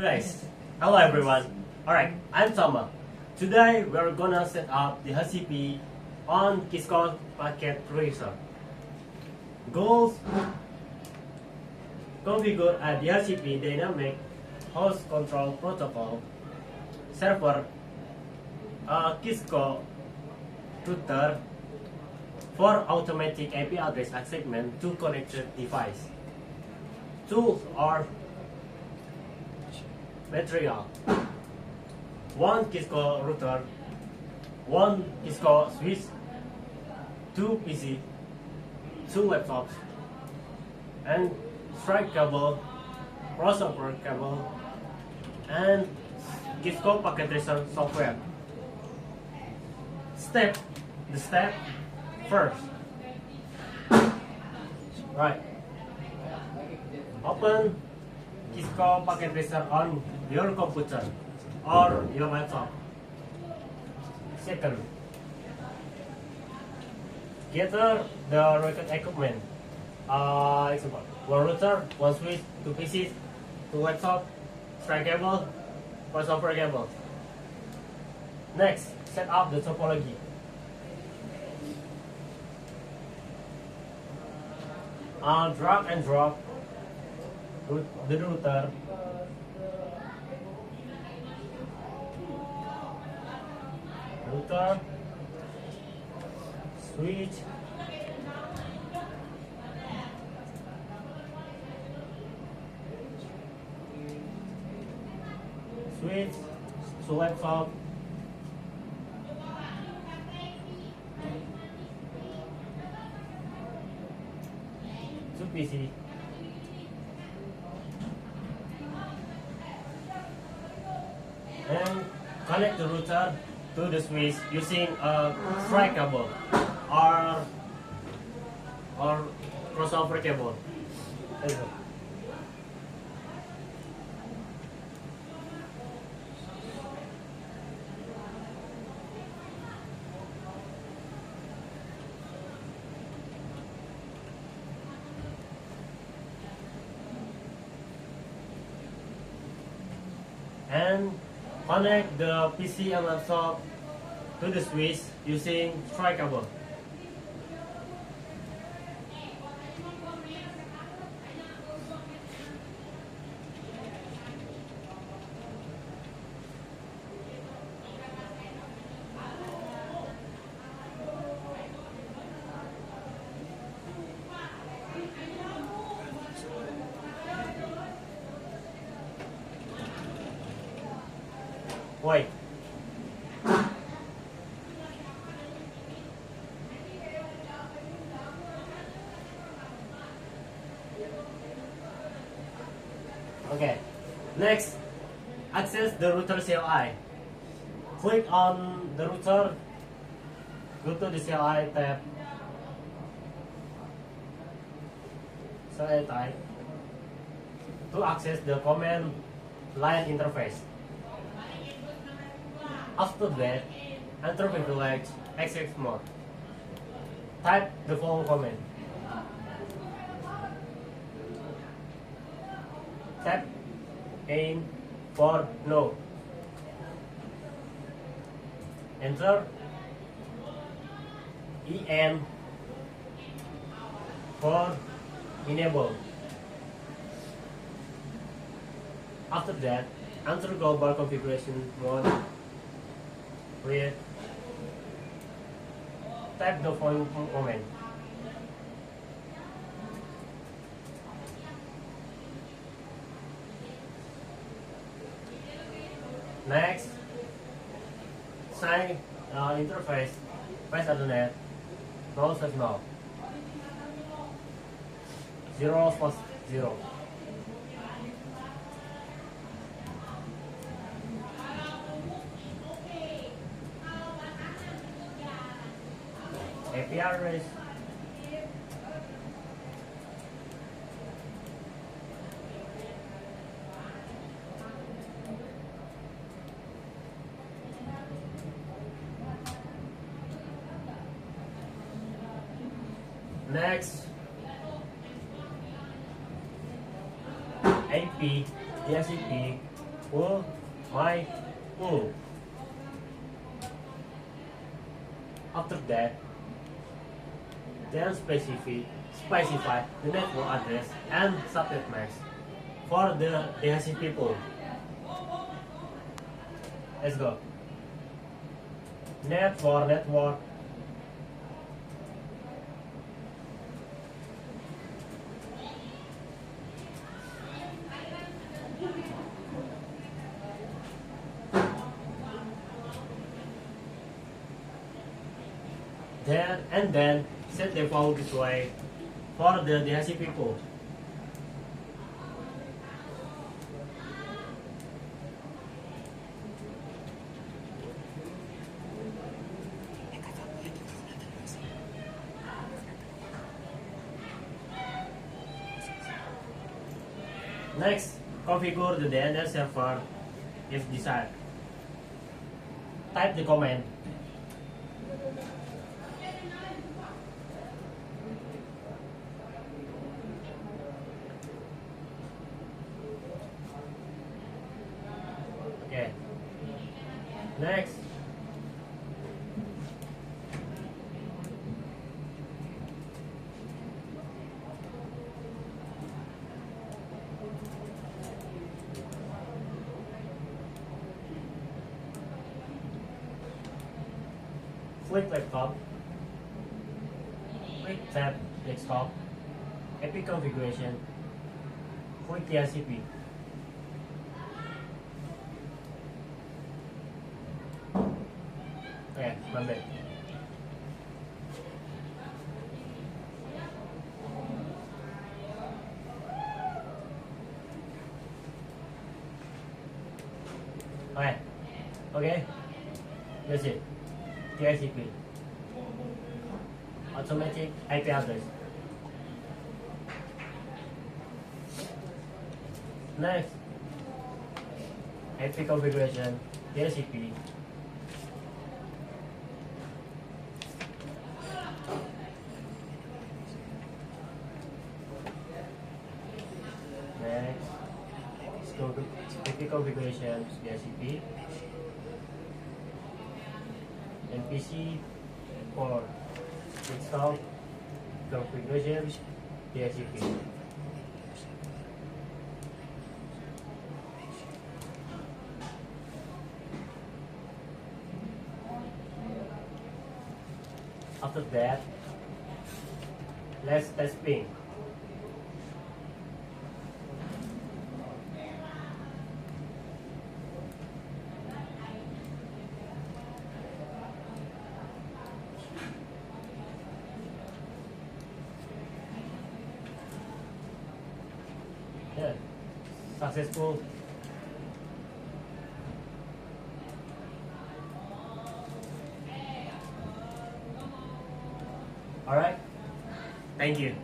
Guys, hello everyone. Alright, I'm Tama. Today we're gonna set up the DHCP on Cisco Packet Tracer. Goals: configure a DHCP dynamic host control protocol server, a Cisco router for automatic IP address assignment to connected device. Tools are material: 1 Cisco router, 1 Cisco switch, 2 PC, 2 laptops, and strike cable, crossover cable, and Cisco Packet Tracer software. The step first. Right. Open Cisco Packet Tracer on your computer or your laptop. Second, gather the required equipment. Example: 1 router, 1 switch, 2 PCs, 2 laptop, strike cable, crossover cable. Next, set up the topology. Drag and drop the router switch, to laptop, to PC, and connect the router to the switch using a strike cable or crossover cable. And connect the PC and laptop to the switch using strike cable. Wait. Okay. Next, access the router CLI. Click on the router. Go to the CLI tab. CLI type to access the command line interface. After that, enter privilege exit mode. Type the following command. Tap aim for no. Enter EN for enable. After that, enter global configuration mode. With type the following command. Next, sign interface, press Ethernet, no says no. 0+0. IP address. Next, IP DHCP Pull my pull. After that, then specify the network address and subnet mask for the DHCP pool. Let's go. Network. Then set default gateway for the DHCP pool. Next, configure the DNS server if desired. Type the command. Okay. Next. Click laptop. Click tab desktop. Epic configuration. Click DHCP. Okay, my bad. Okay, that's it. DHCP. Automatic IP address. Next, IP configuration, DHCP. Next, IP configuration, DHCP. NPC for install configuration, DHCP. After that, let's test ping. Yeah, successful. All right, thank you.